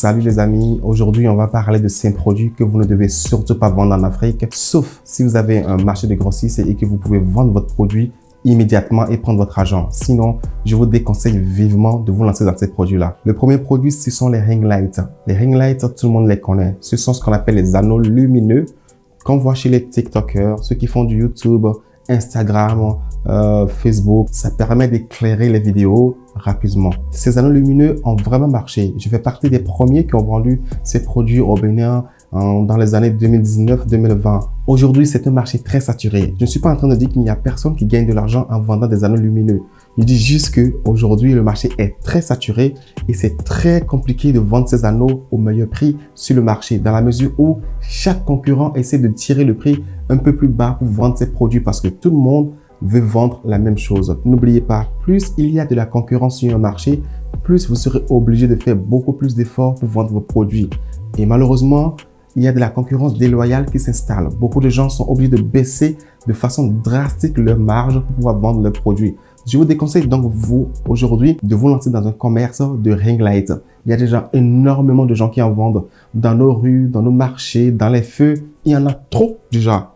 Salut les amis, aujourd'hui on va parler de 5 produits que vous ne devez surtout pas vendre en Afrique, sauf si vous avez un marché de grossistes et que vous pouvez vendre votre produit immédiatement et prendre votre argent. Sinon, je vous déconseille vivement de vous lancer dans ces produits-là. Le premier produit, ce sont les ring lights. Les ring lights, tout le monde les connaît. Ce sont ce qu'on appelle les anneaux lumineux qu'on voit chez les TikTokers, ceux qui font du YouTube, Instagram, Facebook. Ça permet d'éclairer les vidéos rapidement. Ces anneaux lumineux ont vraiment marché. Je fais partie des premiers qui ont vendu ces produits au Bénin dans les années 2019-2020. Aujourd'hui, c'est un marché très saturé. Je ne suis pas en train de dire qu'il n'y a personne qui gagne de l'argent en vendant des anneaux lumineux. Je dis juste que aujourd'hui, le marché est très saturé et c'est très compliqué de vendre ces anneaux au meilleur prix sur le marché, dans la mesure où chaque concurrent essaie de tirer le prix un peu plus bas pour vendre ses produits parce que tout le monde veut vendre la même chose. N'oubliez pas, plus il y a de la concurrence sur un marché, plus vous serez obligé de faire beaucoup plus d'efforts pour vendre vos produits. Et malheureusement, il y a de la concurrence déloyale qui s'installe. Beaucoup de gens sont obligés de baisser de façon drastique leur marge pour pouvoir vendre leurs produits. Je vous déconseille donc, vous, aujourd'hui, de vous lancer dans un commerce de ring light. Il y a déjà énormément de gens qui en vendent dans nos rues, dans nos marchés, dans les feux. Il y en a trop déjà.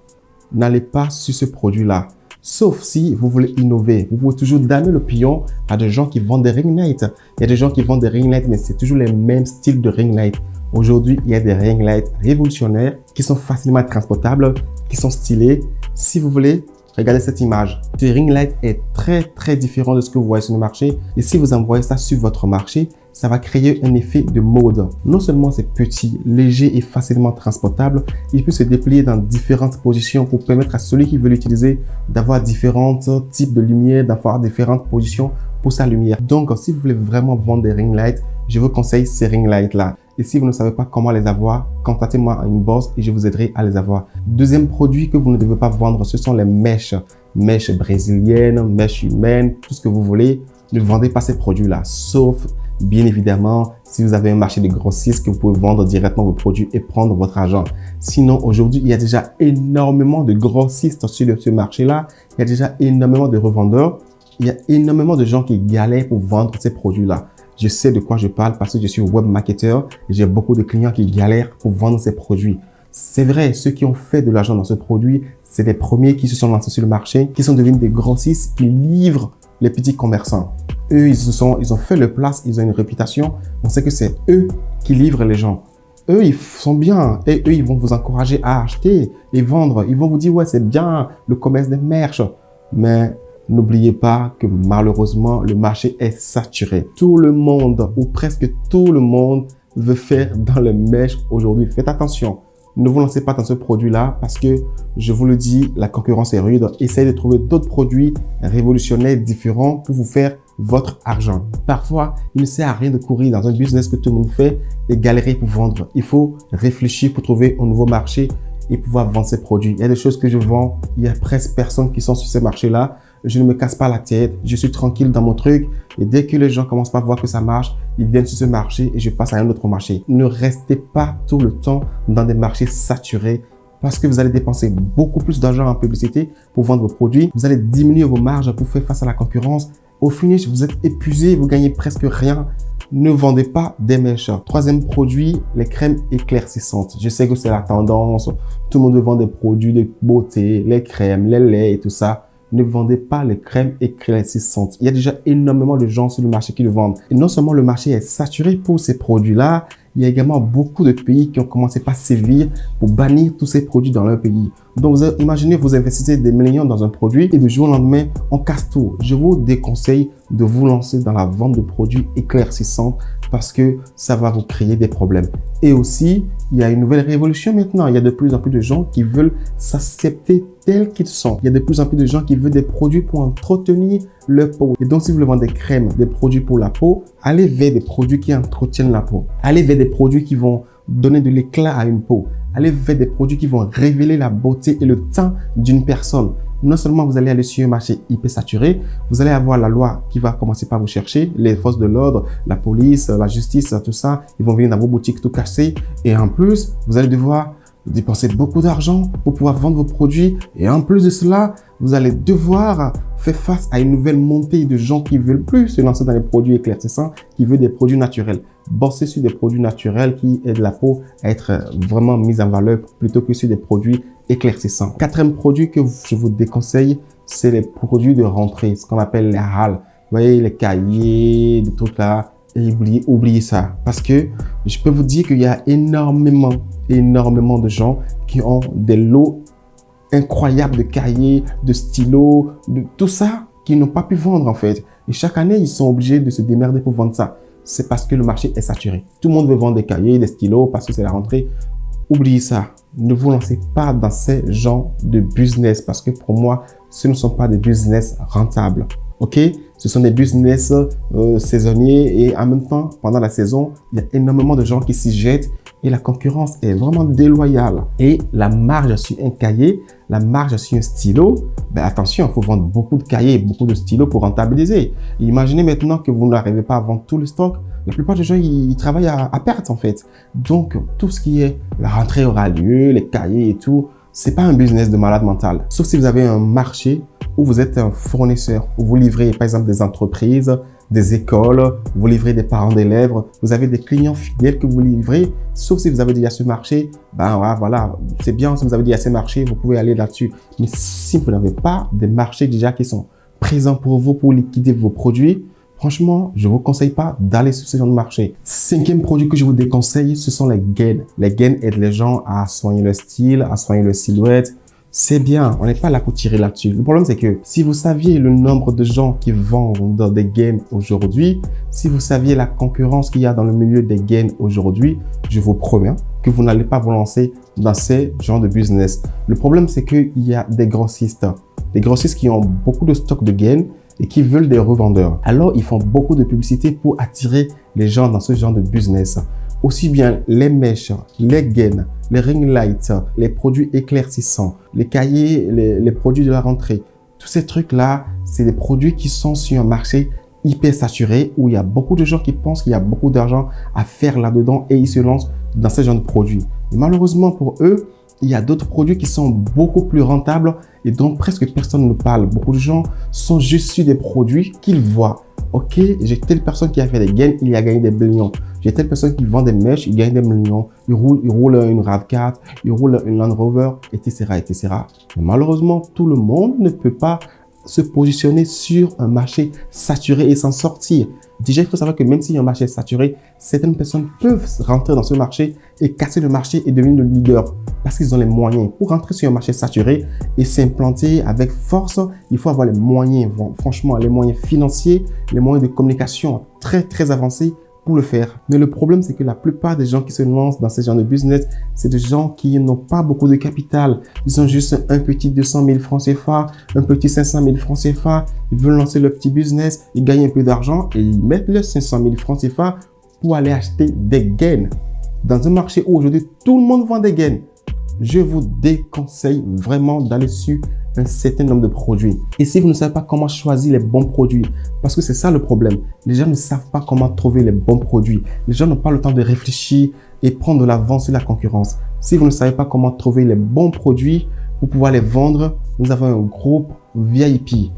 N'allez pas sur ce produit-là. Sauf si vous voulez innover. Vous pouvez toujours donner l'opinion à des gens qui vendent des ring lights. Il y a des gens qui vendent des ring lights, mais c'est toujours les mêmes styles de ring light. Aujourd'hui, il y a des ring lights révolutionnaires qui sont facilement transportables, qui sont stylés. Si vous voulez, regardez cette image. Ce ring light est très différent de ce que vous voyez sur le marché. Et si vous envoyez ça sur votre marché, ça va créer un effet de mode. Non seulement c'est petit, léger et facilement transportable, il peut se déplier dans différentes positions pour permettre à celui qui veut l'utiliser d'avoir différents types de lumière, d'avoir différentes positions pour sa lumière. Donc, si vous voulez vraiment vendre des ring lights, je vous conseille ces ring lights là. Et si vous ne savez pas comment les avoir, contactez-moi à une boss et je vous aiderai à les avoir. Deuxième produit que vous ne devez pas vendre, ce sont les mèches. Mèches brésiliennes, mèches humaines, tout ce que vous voulez. Ne vendez pas ces produits-là, sauf bien évidemment si vous avez un marché de grossistes que vous pouvez vendre directement vos produits et prendre votre argent. Sinon, aujourd'hui, il y a déjà énormément de grossistes sur ce marché-là. Il y a déjà énormément de revendeurs. Il y a énormément de gens qui galèrent pour vendre ces produits-là. Je sais de quoi je parle parce que je suis web marketeur et j'ai beaucoup de clients qui galèrent pour vendre ces produits. C'est vrai, ceux qui ont fait de l'argent dans ce produit, c'est les premiers qui se sont lancés sur le marché, qui sont devenus des grossistes qui livrent les petits commerçants. Eux, ils ont fait leur place, ils ont une réputation. On sait que c'est eux qui livrent les gens. Eux, ils sont bien et eux, ils vont vous encourager à acheter et vendre. Ils vont vous dire, ouais, c'est bien le commerce des merch. Mais n'oubliez pas que malheureusement, le marché est saturé. Tout le monde ou presque tout le monde veut faire dans le merch aujourd'hui. Faites attention. Ne vous lancez pas dans ce produit-là parce que, je vous le dis, la concurrence est rude. Essayez de trouver d'autres produits révolutionnaires différents pour vous faire votre argent. Parfois, il ne sert à rien de courir dans un business que tout le monde fait et galérer pour vendre. Il faut réfléchir pour trouver un nouveau marché et pouvoir vendre ces produits. Il y a des choses que je vends, il y a presque personne qui sont sur ces marchés-là. Je ne me casse pas la tête, je suis tranquille dans mon truc et dès que les gens commencent pas à voir que ça marche, ils viennent sur ce marché et je passe à un autre marché. Ne restez pas tout le temps dans des marchés saturés parce que vous allez dépenser beaucoup plus d'argent en publicité pour vendre vos produits. Vous allez diminuer vos marges pour faire face à la concurrence. Au finish, vous êtes épuisé, vous gagnez presque rien. Ne vendez pas des mèches. Troisième produit, les crèmes éclaircissantes. Je sais que c'est la tendance. Tout le monde vend des produits de beauté, les crèmes, les laits et tout ça. Ne vendez pas les crèmes éclaircissantes. Il y a déjà énormément de gens sur le marché qui le vendent. Et non seulement le marché est saturé pour ces produits-là, il y a également beaucoup de pays qui ont commencé par sévir pour bannir tous ces produits dans leur pays. Donc, imaginez, vous investissez des millions dans un produit et du jour au lendemain, on casse tout. Je vous déconseille de vous lancer dans la vente de produits éclaircissants parce que ça va vous créer des problèmes. Et aussi, il y a une nouvelle révolution maintenant. Il y a de plus en plus de gens qui veulent s'accepter tels qu'ils sont. Il y a de plus en plus de gens qui veulent des produits pour entretenir leur peau. Et donc, si vous voulez vendre des crèmes, des produits pour la peau, allez vers des produits qui entretiennent la peau. Allez vers des produits qui vont donner de l'éclat à une peau. Allez vers des produits qui vont révéler la beauté et le teint d'une personne. Non seulement vous allez aller sur un marché hyper saturé, vous allez avoir la loi qui va commencer par vous chercher, les forces de l'ordre, la police, la justice, tout ça, ils vont venir dans vos boutiques tout casser. Et en plus, vous allez devoir dépenser beaucoup d'argent pour pouvoir vendre vos produits. Et en plus de cela, vous allez devoir faire face à une nouvelle montée de gens qui ne veulent plus se lancer dans les produits éclaircissants, qui veulent des produits naturels. Bosser sur des produits naturels qui aident la peau à être vraiment mise en valeur plutôt que sur des produits éclaircissants. Quatrième produit que je vous déconseille, c'est les produits de rentrée, ce qu'on appelle les RAL. Vous voyez, les cahiers, des trucs là. Et oubliez ça. Parce que je peux vous dire qu'il y a énormément de gens qui ont des lots incroyables de cahiers, de stylos, de tout ça qu'ils n'ont pas pu vendre en fait. Et chaque année, ils sont obligés de se démerder pour vendre ça. C'est parce que le marché est saturé. Tout le monde veut vendre des cahiers, des stylos parce que c'est la rentrée. Oubliez ça. Ne vous lancez pas dans ces genres de business parce que pour moi, ce ne sont pas des business rentables. Ok? Ce sont des business saisonniers et en même temps, pendant la saison, il y a énormément de gens qui s'y jettent et la concurrence est vraiment déloyale. Et la marge sur un cahier, la marge sur un stylo, ben attention, il faut vendre beaucoup de cahiers, beaucoup de stylos pour rentabiliser. Et imaginez maintenant que vous n'arrivez pas à vendre tout le stock. La plupart des gens, ils travaillent à perte en fait. Donc, tout ce qui est la rentrée aura lieu, les cahiers et tout, c'est pas un business de malade mental. Sauf si vous avez un marché où vous êtes un fournisseur, où vous livrez par exemple des entreprises, des écoles, vous livrez des parents d'élèves, vous avez des clients fidèles que vous livrez, sauf si vous avez déjà ce marché, ben voilà, c'est bien si vous avez déjà ce marché, vous pouvez aller là-dessus. Mais si vous n'avez pas des marchés déjà qui sont présents pour vous, pour liquider vos produits, franchement, je ne vous conseille pas d'aller sur ce genre de marché. Cinquième produit que je vous déconseille, ce sont les gaines. Les gaines aident les gens à soigner le style, à soigner leur silhouette. C'est bien, on n'est pas là pour tirer là-dessus. Le problème, c'est que si vous saviez le nombre de gens qui vendent des gaines aujourd'hui, si vous saviez la concurrence qu'il y a dans le milieu des gaines aujourd'hui, je vous promets que vous n'allez pas vous lancer dans ces genres de business. Le problème, c'est qu'il y a des grossistes qui ont beaucoup de stocks de gaines et qui veulent des revendeurs. Alors, ils font beaucoup de publicité pour attirer les gens dans ce genre de business. Aussi bien les mèches, les gaines, les ring lights, les produits éclaircissants, les cahiers, les produits de la rentrée. Tous ces trucs-là, c'est des produits qui sont sur un marché hyper saturé où il y a beaucoup de gens qui pensent qu'il y a beaucoup d'argent à faire là-dedans et ils se lancent dans ce genre de produits. Et malheureusement pour eux, il y a d'autres produits qui sont beaucoup plus rentables et dont presque personne ne parle. Beaucoup de gens sont juste sur des produits qu'ils voient. Ok, j'ai telle personne qui a fait des gains, il a gagné des millions. J'ai telle personne qui vend des mèches, il gagne des millions. Il roule une RAV4, il roule une Land Rover, etc., etc. Mais malheureusement, tout le monde ne peut pas se positionner sur un marché saturé et s'en sortir. Déjà, il faut savoir que même si un marché est saturé, certaines personnes peuvent rentrer dans ce marché et casser le marché et devenir le leader parce qu'ils ont les moyens. Pour rentrer sur un marché saturé et s'implanter avec force, il faut avoir les moyens, franchement, les moyens financiers, les moyens de communication très, très avancés pour le faire. Mais le problème, c'est que la plupart des gens qui se lancent dans ce genre de business, c'est des gens qui n'ont pas beaucoup de capital. Ils ont juste un petit 200 000 francs CFA, un petit 500 000 francs CFA. Ils veulent lancer leur petit business, ils gagnent un peu d'argent et ils mettent leurs 500 000 francs CFA pour aller acheter des gaines. Dans un marché où aujourd'hui tout le monde vend des gaines, je vous déconseille vraiment d'aller sur un certain nombre de produits. Et si vous ne savez pas comment choisir les bons produits, parce que c'est ça le problème, les gens ne savent pas comment trouver les bons produits. Les gens n'ont pas le temps de réfléchir et prendre de l'avance sur la concurrence. Si vous ne savez pas comment trouver les bons produits pour pouvoir les vendre, nous avons un groupe VIP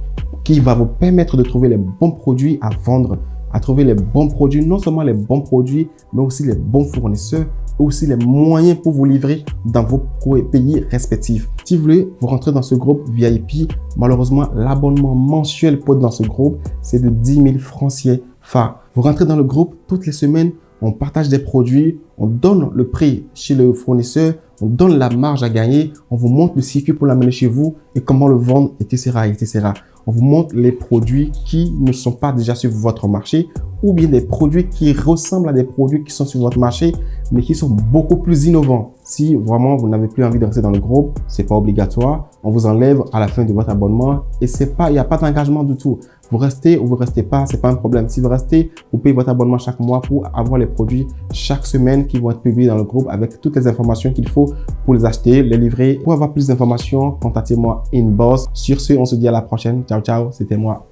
qui va vous permettre de trouver les bons produits à vendre, à trouver les bons produits, non seulement les bons produits, mais aussi les bons fournisseurs, aussi les moyens pour vous livrer dans vos pays respectifs. Si vous voulez vous rentrer dans ce groupe VIP, malheureusement, l'abonnement mensuel pour être dans ce groupe, c'est de 10 000 francs CFA. Vous rentrez dans le groupe toutes les semaines, on partage des produits, on donne le prix chez le fournisseur, on donne la marge à gagner, on vous montre le circuit pour l'amener chez vous et comment le vendre, etc., etc. On vous montre les produits qui ne sont pas déjà sur votre marché ou bien des produits qui ressemblent à des produits qui sont sur votre marché, mais qui sont beaucoup plus innovants. Si vraiment vous n'avez plus envie de rester dans le groupe, c'est pas obligatoire. On vous enlève à la fin de votre abonnement et il n'y a pas d'engagement du tout. Vous restez ou vous restez pas, c'est pas un problème. Si vous restez, vous payez votre abonnement chaque mois pour avoir les produits chaque semaine qui vont être publiés dans le groupe avec toutes les informations qu'il faut pour les acheter, les livrer. Pour avoir plus d'informations, contactez-moi inbox. Sur ce, on se dit à la prochaine. Ciao, ciao, c'était moi.